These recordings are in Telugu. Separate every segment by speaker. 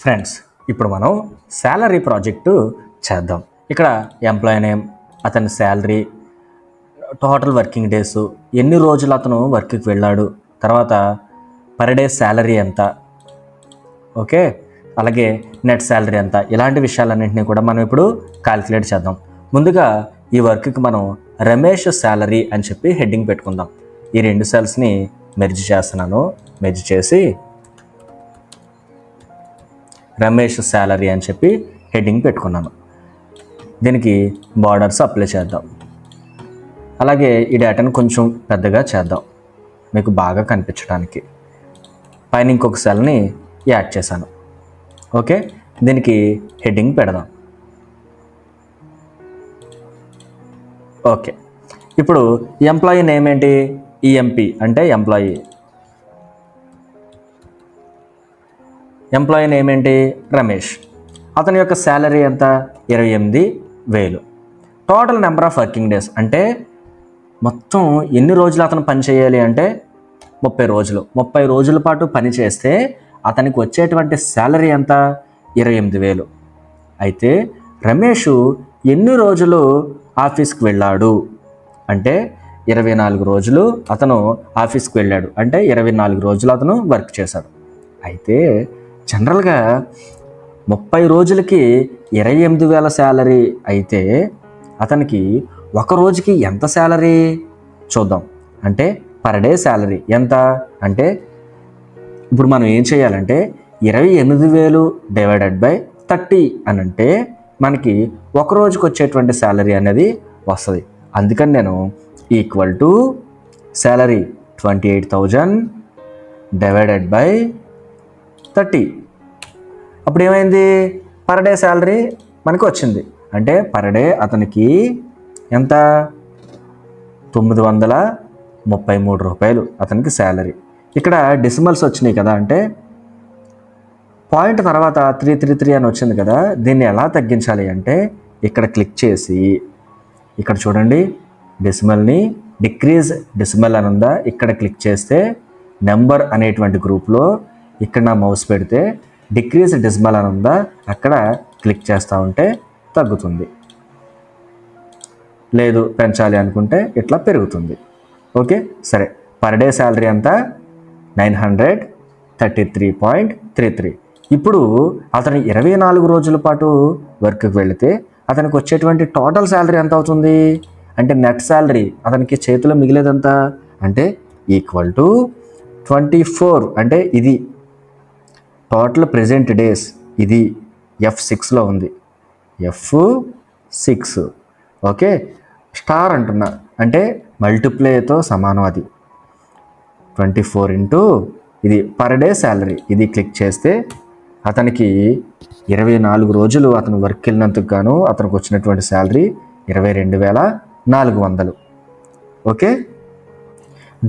Speaker 1: ఫ్రెండ్స్, ఇప్పుడు మనం శాలరీ ప్రాజెక్టు చేద్దాం. ఇక్కడ ఎంప్లాయీ నేమ్, అతని శాలరీ, టోటల్ వర్కింగ్ డేస్, ఎన్ని రోజులు అతను వర్క్కి వెళ్ళాడు, తర్వాత పర్ డే శాలరీ ఎంత, ఓకే, అలాగే నెట్ శాలరీ ఎంత, ఇలాంటి విషయాలన్నింటినీ కూడా మనం ఇప్పుడు క్యాలిక్యులేట్ చేద్దాం. ముందుగా ఈ వర్క్కి మనం రమేష్ శాలరీ అని చెప్పి హెడ్డింగ్ పెట్టుకుందాం. ఈ రెండు సెల్స్ని మెర్జ్ చేస్తున్నాను. మెర్జ్ చేసి రమేష్ శాలరీ అని చెప్పి హెడ్డింగ్ పెట్టుకున్నాను. దీనికి బార్డర్స్ అప్లై చేద్దాం. అలాగే ఈ డేటాను కొంచెం పెద్దగా చేద్దాం మీకు బాగా కనిపించడానికి. పైన ఇంకొక సెల్ని యాడ్ చేశాను. ఓకే, దీనికి హెడ్డింగ్ పెడదాం. ఓకే, ఇప్పుడు ఎంప్లాయీ నేమ్ ఏంటి? ఈఎంపి అంటే ఎంప్లాయీ. ఎంప్లాయీ నేమ్ ఏంటి? రమేష్. అతని యొక్క శాలరీ ఎంత? 28,000. Total number of working days అంటే మొత్తం ఎన్ని రోజులు అతను పని చేయాలి అంటే 30 రోజులు. 30 రోజుల పాటు పని చేస్తే అతనికి వచ్చేటువంటి శాలరీ ఎంత? 28,000. అయితే రమేష్ ఎన్ని రోజులు ఆఫీస్కి వెళ్ళాడు అంటే 24 రోజులు అతను ఆఫీస్కి వెళ్ళాడు. అంటే 24 రోజులు అతను వర్క్ చేశాడు. అయితే జనరల్గా 30 రోజులకి 28,000 శాలరీ అయితే అతనికి ఒక రోజుకి ఎంత శాలరీ చూద్దాం. అంటే పర్ డే శాలరీ ఎంత అంటే ఇప్పుడు మనం ఏం చేయాలంటే 28,000 డివైడెడ్ బై 30 అని అంటే మనకి ఒక రోజుకి వచ్చేటువంటి శాలరీ అనేది వస్తుంది. అందుకని నేను equal to salary 28,000 divided by 30. అప్పుడు ఏమైంది? పర్ డే శాలరీ మనకు వచ్చింది. అంటే పర్ డే అతనికి ఎంత? 933 రూపాయలు అతనికి శాలరీ. ఇక్కడ డెసిమల్స్ వచ్చినాయి కదా, అంటే పాయింట్ తర్వాత 333 అని వచ్చింది కదా. దీన్ని ఎలా తగ్గించాలి అంటే ఇక్కడ క్లిక్ చేసి ఇక్కడ చూడండి, డెసిమల్ని డిక్రీజ్ డెసిమల్ అని ఉందా, ఇక్కడ క్లిక్ చేస్తే నెంబర్ అనేటువంటి గ్రూప్లో ఇక్కడ నా మౌస్ పెడితే డిక్రీజ్ డెసిమల్ అని ఉందా, అక్కడ క్లిక్ చేస్తూ ఉంటే తగ్గుతుంది. లేదు పెంచాలి అనుకుంటే ఇట్లా పెరుగుతుంది. ఓకే, సరే. పర్ డే శాలరీ అంతా 933.33. ఇప్పుడు అతను 24 రోజుల పాటు వర్క్కి వెళితే అతనికి వచ్చేటువంటి టోటల్ శాలరీ ఎంత అవుతుంది అంటే నెట్ శాలరీ అతనికి చేతిలో మిగిలేదంతా అంటే ఈక్వల్ టు 24. అంటే ఇది టోటల్ ప్రెజెంట్ డేస్, ఇది F6లో ఉంది. F6 ఓకే, స్టార్ అంటున్నా అంటే మల్టిప్లైతో సమానం. అది 24 ఇంటూ ఇది పర్ డే శాలరీ. ఇది క్లిక్ చేస్తే అతనికి 24 రోజులు అతను వర్క్ వెళ్ళినందుకు గాను అతనికి వచ్చినటువంటి శాలరీ 22,400. ఓకే,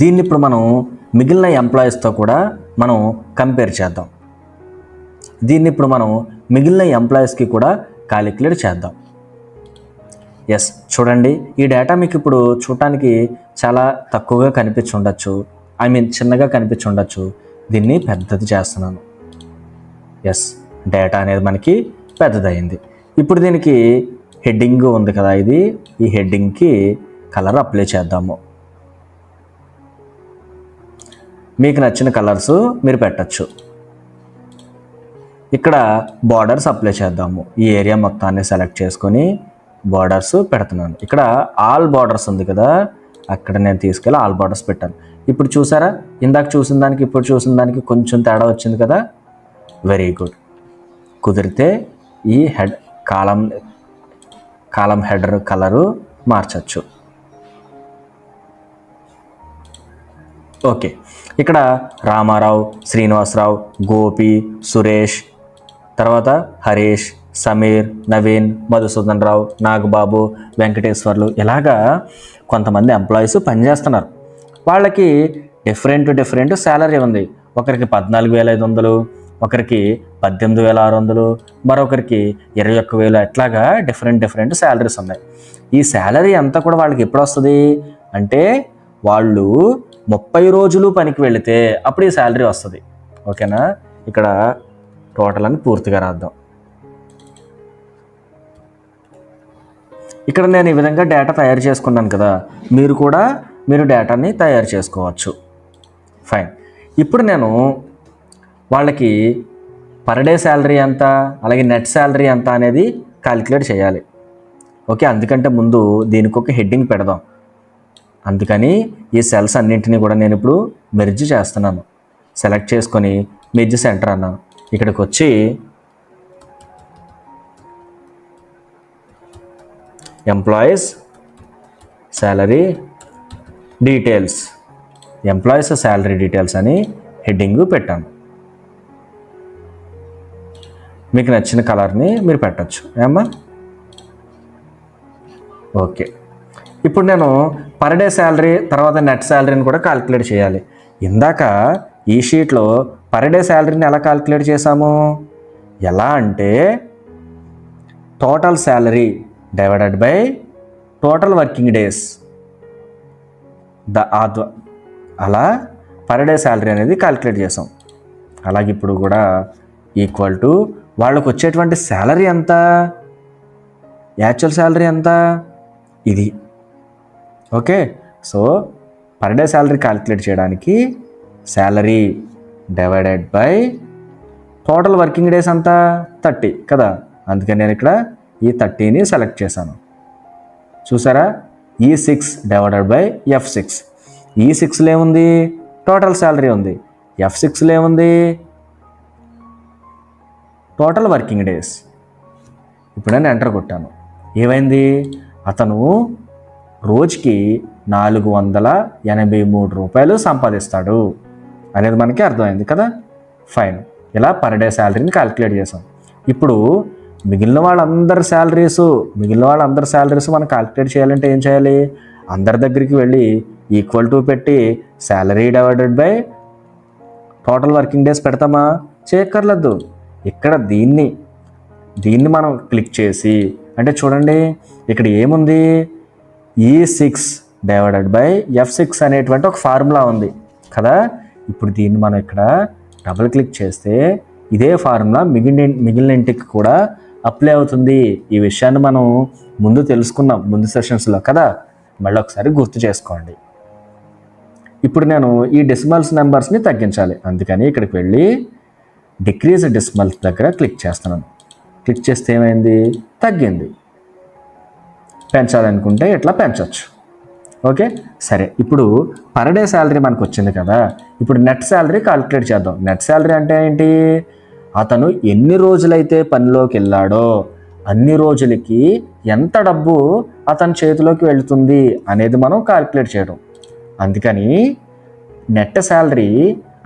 Speaker 1: దీన్ని ఇప్పుడు మనం మిగిలిన ఎంప్లాయీస్తో కూడా మనం కంపేర్ చేద్దాం. దీన్ని ఇప్పుడు మనం మిగిలిన ఎంప్లాయీస్కి కూడా క్యాలిక్యులేట్ చేద్దాం. ఎస్, చూడండి, ఈ డేటా మీకు ఇప్పుడు చూడటానికి చాలా తక్కువగా కనిపించి ఉండొచ్చు, చిన్నగా కనిపించి ఉండొచ్చు. దీన్ని పెద్దది చేస్తున్నాను. ఎస్, డేటా అనేది మనకి పెద్దదైంది. ఇప్పుడు దీనికి హెడ్డింగ్ ఉంది కదా, ఈ హెడ్డింగ్కి కలర్ అప్లై చేద్దాము. మీకు నచ్చిన కలర్స్ మీరు పెట్టచ్చు. ఇక్కడ బార్డర్స్ అప్లై చేద్దాము. ఈ ఏరియా మొత్తాన్ని సెలెక్ట్ చేసుకొని బార్డర్స్ పెడుతున్నాను. ఇక్కడ ఆల్ బార్డర్స్ ఉంది కదా, అక్కడ నేను తీసుకెళ్ళి ఆల్ బార్డర్స్ పెట్టాను. ఇప్పుడు చూసారా, ఇందాక చూసిన దానికి ఇప్పుడు చూసిన దానికి కొంచెం తేడా వచ్చింది కదా. Very good. కుదిరితే ఈ కాలం హెడర్ కలరు మార్చచ్చు. ఓకే, ఇక్కడ రామారావు, శ్రీనివాసరావు, గోపి, సురేష్, తర్వాత హరీష్, సమీర్, నవీన్, మధుసూదన్ రావు, నాగబాబు, వెంకటేశ్వర్లు, ఇలాగా కొంతమంది ఎంప్లాయీస్ పనిచేస్తున్నారు. వాళ్ళకి డిఫరెంట్ శాలరీ ఉంది. ఒకరికి 14,500, ఒకరికి 18,600, మరొకరికి 21,000, ఎట్లాగా డిఫరెంట్ శాలరీస్ ఉన్నాయి. ఈ శాలరీ అంతా కూడా వాళ్ళకి ఎప్పుడు వస్తుంది అంటే వాళ్ళు 30 రోజులు పనికి వెళితే అప్పుడు ఈ శాలరీ వస్తుంది. ఓకేనా? ఇక్కడ టోటల్ అని పూర్తిగా రాద్దాం. ఇక్కడ నేను ఈ విధంగా డేటా తయారు చేసుకున్నాను కదా, మీరు డేటాని తయారు చేసుకోవచ్చు. ఫైన్. ఇప్పుడు నేను వాళ్ళకి పర్ డే శాలరీ ఎంత, అలాగే నెట్ శాలరీ ఎంత అనేది క్యాలిక్యులేట్ చేయాలి. ఓకే, అందుకంటే ముందు దీనికి ఒక హెడ్డింగ్ పెడదాం. అందుకని ఈ సెల్స్ అన్నింటినీ కూడా నేను ఇప్పుడు మెర్జ్ చేస్తున్నాను. సెలెక్ట్ చేసుకొని మెర్జ్ సెంటర్ అన్నాను. ఇక్కడికి వచ్చి employees salary details, employees salary details అని హెడ్డింగ్ పెట్టాను. మీకు నచ్చిన కలర్ని మీరు పెట్టచ్చు ఏమ్మా. ఓకే, ఇప్పుడు నేను పర్ డే శాలరీ తర్వాత నెట్ శాలరీని కూడా క్యాలిక్యులేట్ చేయాలి. ఇందాక ఈ షీట్లో పర్ డే శాలరీని ఎలా క్యాలిక్యులేట్ చేసాము, ఎలా అంటే total salary divided by total working days అలా పర్ డే శాలరీ అనేది క్యాలిక్యులేట్ చేసాం. అలాగే ఇప్పుడు కూడా ఈక్వల్ టు వాళ్ళకు వచ్చేటువంటి శాలరీ ఎంత, యాక్చువల్ శాలరీ ఎంత, ఇది. Okay, so per day salary calculate చేయడానికి salary divided by total working days అంతా 30 కదా, అందుకని నేను ఇక్కడ ఈ 30ని సెలెక్ట్ చేశాను. చూసారా, E6 డివైడెడ్ బై F6. E6లో ఏముంది, టోటల్ శాలరీ ఉంది. F6లో ఏముంది, టోటల్ వర్కింగ్ డేస్. ఇప్పుడు నేను ఎంటర్ కొట్టాను. ఏమైంది, అతను రోజుకి 483 రూపాయలు సంపాదిస్తాడు అనేది మనకి అర్థమైంది కదా. ఫైన్, ఇలా పర్ డే శాలరీని క్యాలిక్యులేట్ చేసాం. ఇప్పుడు మిగిలిన వాళ్ళందరి శాలరీస్ మనం క్యాలిక్యులేట్ చేయాలంటే ఏం చేయాలి, అందరి దగ్గరికి వెళ్ళి ఈక్వల్ టు పెట్టి salary divided by total working days పెడతామా, చేయక్కర్లేదు. ఇక్కడ దీన్ని మనం క్లిక్ చేసి, అంటే చూడండి ఇక్కడ ఏముంది, E6 డివైడెడ్ బై F6 అనేటువంటి ఒక ఫార్ములా ఉంది కదా. ఇప్పుడు దీన్ని మనం ఇక్కడ డబుల్ క్లిక్ చేస్తే ఇదే ఫార్ములా మిగిలిన ఇంటికి కూడా అప్లై అవుతుంది. ఈ విషయాన్ని మనం ముందు తెలుసుకున్నాం ముందు సెషన్స్లో కదా, మళ్ళీ ఒకసారి గుర్తు చేసుకోండి. ఇప్పుడు నేను ఈ డెసిమల్స్ నెంబర్స్ని తగ్గించాలి, అందుకని ఇక్కడికి వెళ్ళి డిక్రీజ్ డెసిమల్స్ దగ్గర క్లిక్ చేస్తున్నాను. క్లిక్ చేస్తే ఏమైంది, తగ్గింది. పెంచాలనుకుంటే ఇట్లా పెంచవచ్చు. ఓకే, సరే. ఇప్పుడు పర్ డే శాలరీ మనకు వచ్చింది కదా, ఇప్పుడు నెట్ శాలరీ క్యాలిక్యులేట్ చేద్దాం. నెట్ శాలరీ అంటే ఏంటి, అతను ఎన్ని రోజులైతే పనిలోకి వెళ్ళాడో అన్ని రోజులకి ఎంత డబ్బు అతని చేతిలోకి వెళ్తుంది అనేది మనం క్యాలిక్యులేట్ చేయడం. అందుకని నెట్ శాలరీ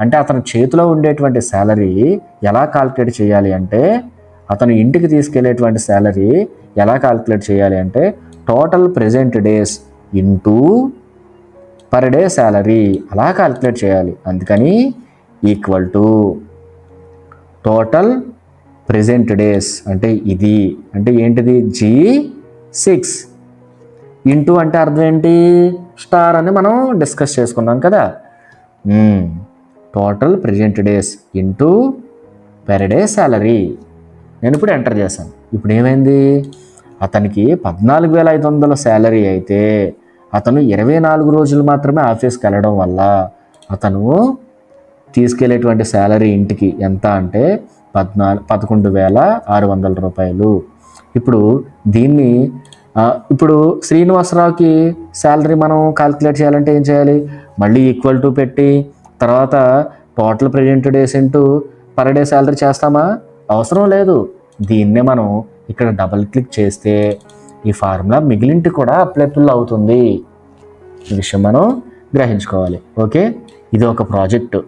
Speaker 1: అంటే అతని చేతిలో ఉండేటువంటి శాలరీ ఎలా క్యాలిక్యులేట్ చేయాలి అంటే, అతను ఇంటికి తీసుకెళ్లేటువంటి శాలరీ ఎలా క్యాలిక్యులేట్ చేయాలి అంటే total present days into per day salary అలా క్యాలిక్యులేట్ చేయాలి. అందుకని equal to total present days అంటే ఇది, అంటే ఏంటిది, G6 ఇంటూ అంటే అర్థం ఏంటి, స్టార్ అని మనం డిస్కస్ చేసుకున్నాం కదా. Total present days into per day salary. నేను ఇప్పుడు ఎంటర్ చేశాను. ఇప్పుడు ఏమైంది, అతనికి 14,500 శాలరీ అయితే అతను 24 రోజులు మాత్రమే ఆఫీస్కి వెళ్ళడం వల్ల అతను తీసుకెళ్లేటువంటి శాలరీ ఇంటికి ఎంత అంటే 11,600 రూపాయలు. ఇప్పుడు దీన్ని ఇప్పుడు శ్రీనివాసరావుకి శాలరీ మనం క్యాలిక్యులేట్ చేయాలంటే ఏం చేయాలి, మళ్ళీ ఈక్వల్ టు పెట్టి తర్వాత total present days into per day salary చేస్తామా, అవసరం లేదు. దీన్నే మనం ఇక్కడ డబుల్ క్లిక్ చేస్తే ఈ ఫార్ములా మిగిలింటి కూడా అప్లైబుల్ అవుతుంది. ఈ విషయం మనం గ్రహించుకోవాలి. ఓకే, ఇది ఒక ప్రాజెక్టు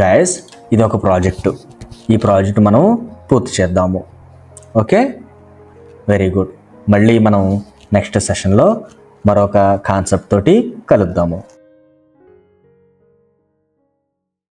Speaker 1: గైస్, ఇది ఒక ప్రాజెక్టు. ఈ ప్రాజెక్టు మనం పూర్తి చేద్దాము. Okay, very good. మళ్ళీ మనం నెక్స్ట్ సెషన్లో మరొక కాన్సెప్ట్ తోటి కలుద్దాము.